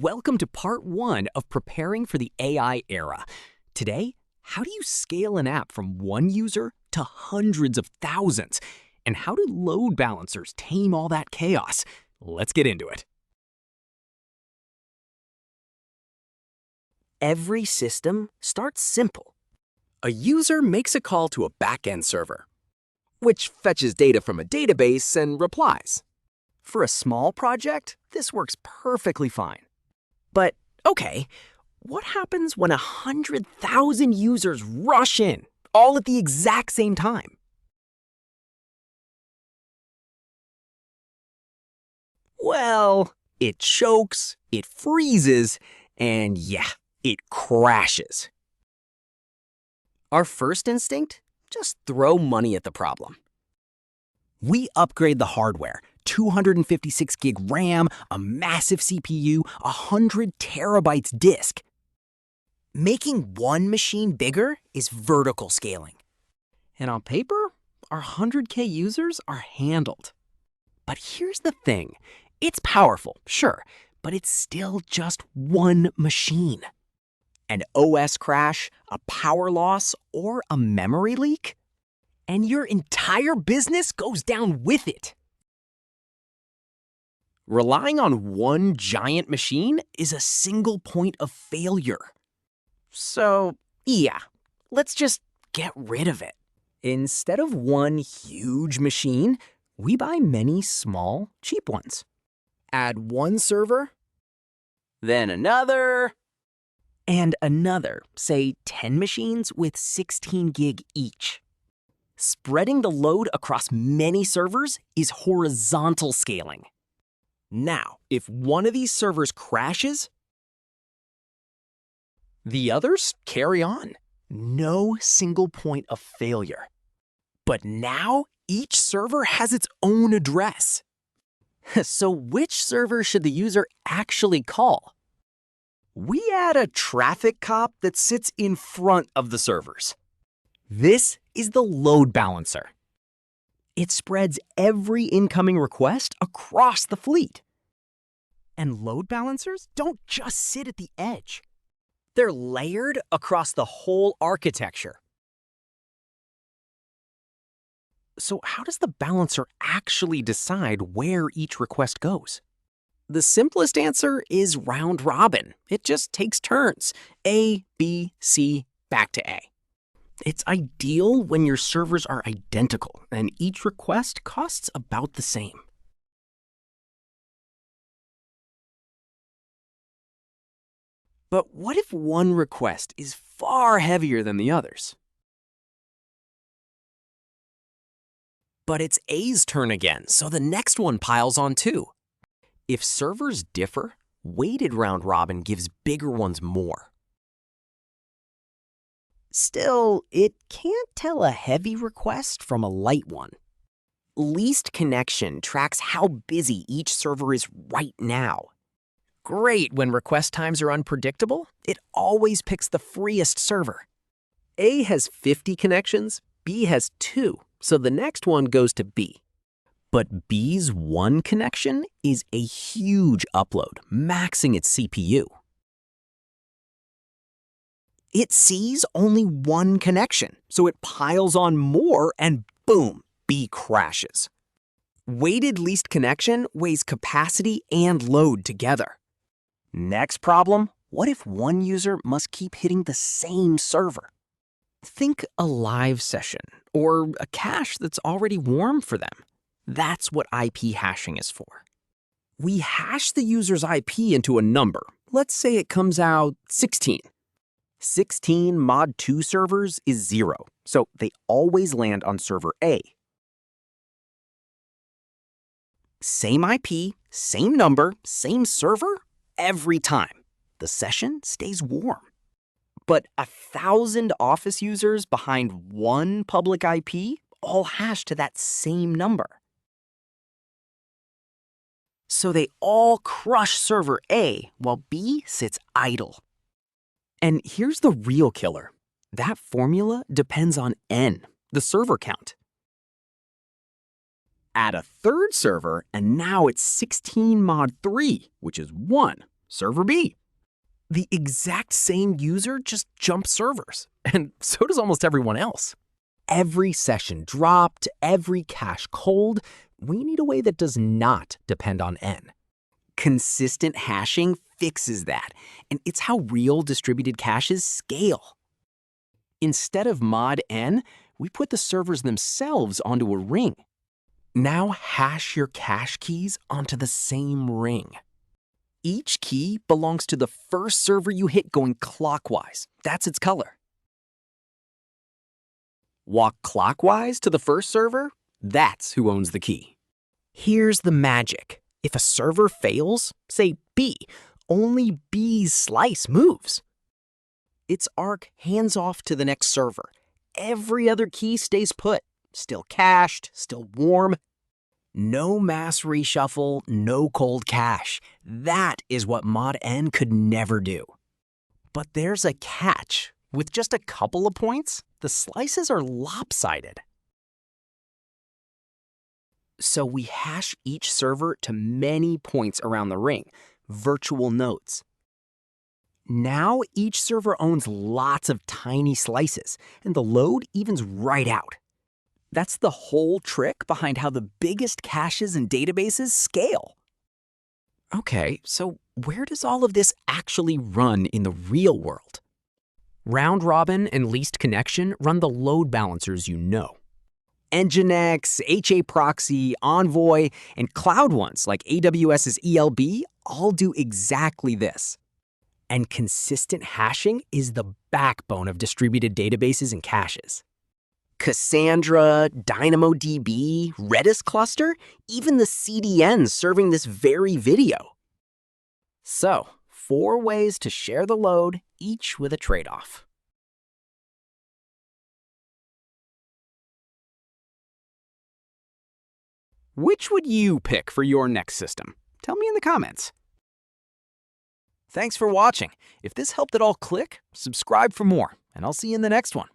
Welcome to part 1 of preparing for the AI era. Today, how do you scale an app from one user to hundreds of thousands? And how do load balancers tame all that chaos? Let's get into it. Every system starts simple. A user makes a call to a backend server, which fetches data from a database and replies. For a small project, this works perfectly fine. But, okay, what happens when 100,000 users rush in, all at the exact same time? Well, it chokes, it freezes, and yeah, it crashes. Our first instinct? Just throw money at the problem. We upgrade the hardware. 256 gig RAM, a massive CPU, 100 terabytes disk. Making one machine bigger is vertical scaling. And on paper, our 100K users are handled. But here's the thing. It's powerful, sure, but it's still just one machine. An OS crash, a power loss, or a memory leak, and your entire business goes down with it. Relying on one giant machine is a single point of failure. So, yeah, let's just get rid of it. Instead of one huge machine, we buy many small, cheap ones. Add one server, then another, and another, say 10 machines with 16 gig each. Spreading the load across many servers is horizontal scaling. Now, if one of these servers crashes, the others carry on. No single point of failure. But now, each server has its own address. So which server should the user actually call? We add a traffic cop that sits in front of the servers. This is the load balancer. It spreads every incoming request across the fleet. And load balancers don't just sit at the edge. They're layered across the whole architecture. So how does the balancer actually decide where each request goes? The simplest answer is round robin. It just takes turns. A, B, C, back to A. It's ideal when your servers are identical and each request costs about the same. But what if one request is far heavier than the others? But it's A's turn again, so the next one piles on too. If servers differ, weighted round robin gives bigger ones more. Still, it can't tell a heavy request from a light one. Least connection tracks how busy each server is right now. Great when request times are unpredictable. It always picks the freest server. A has 50 connections, B has 2, so the next one goes to B. But B's one connection is a huge upload, maxing its CPU. It sees only one connection, so it piles on more and boom, B crashes. Weighted least connection weighs capacity and load together. Next problem, what if one user must keep hitting the same server? Think a live session or a cache that's already warm for them. That's what IP hashing is for. We hash the user's IP into a number. Let's say it comes out 16. 16 mod 2 servers is 0, so they always land on server A. Same IP, same number, same server, every time. The session stays warm. But 1,000 office users behind one public IP all hash to that same number. So they all crush server A while B sits idle. And here's the real killer. That formula depends on N, the server count. Add a third server, and now it's 16 mod 3, which is 1. server B. The exact same user just jumps servers, and so does almost everyone else. Every session dropped, every cache cold. We need a way that does not depend on N. Consistent hashing fixes that, and it's how real distributed caches scale. Instead of mod N, we put the servers themselves onto a ring. Now hash your cache keys onto the same ring. Each key belongs to the first server you hit going clockwise. That's its color. Walk clockwise to the first server, that's who owns the key. Here's the magic. If a server fails, say B, only B's slice moves. Its arc hands off to the next server. Every other key stays put, still cached, still warm. No mass reshuffle, no cold cache. That is what mod N could never do. But there's a catch. With just a couple of points, the slices are lopsided. So we hash each server to many points around the ring, virtual nodes. Now each server owns lots of tiny slices, and the load evens right out. That's the whole trick behind how the biggest caches and databases scale. Okay, so where does all of this actually run in the real world? Round robin and least connection run the load balancers you know. NGINX, HA proxy, Envoy, and cloud ones like AWS's ELB all do exactly this. And consistent hashing is the backbone of distributed databases and caches. Cassandra, DynamoDB, Redis cluster, even the CDN serving this very video. So, 4 ways to share the load, each with a trade-off. Which would you pick for your next system? Tell me in the comments. Thanks for watching. If this helped at all, click subscribe for more, and I'll see you in the next one.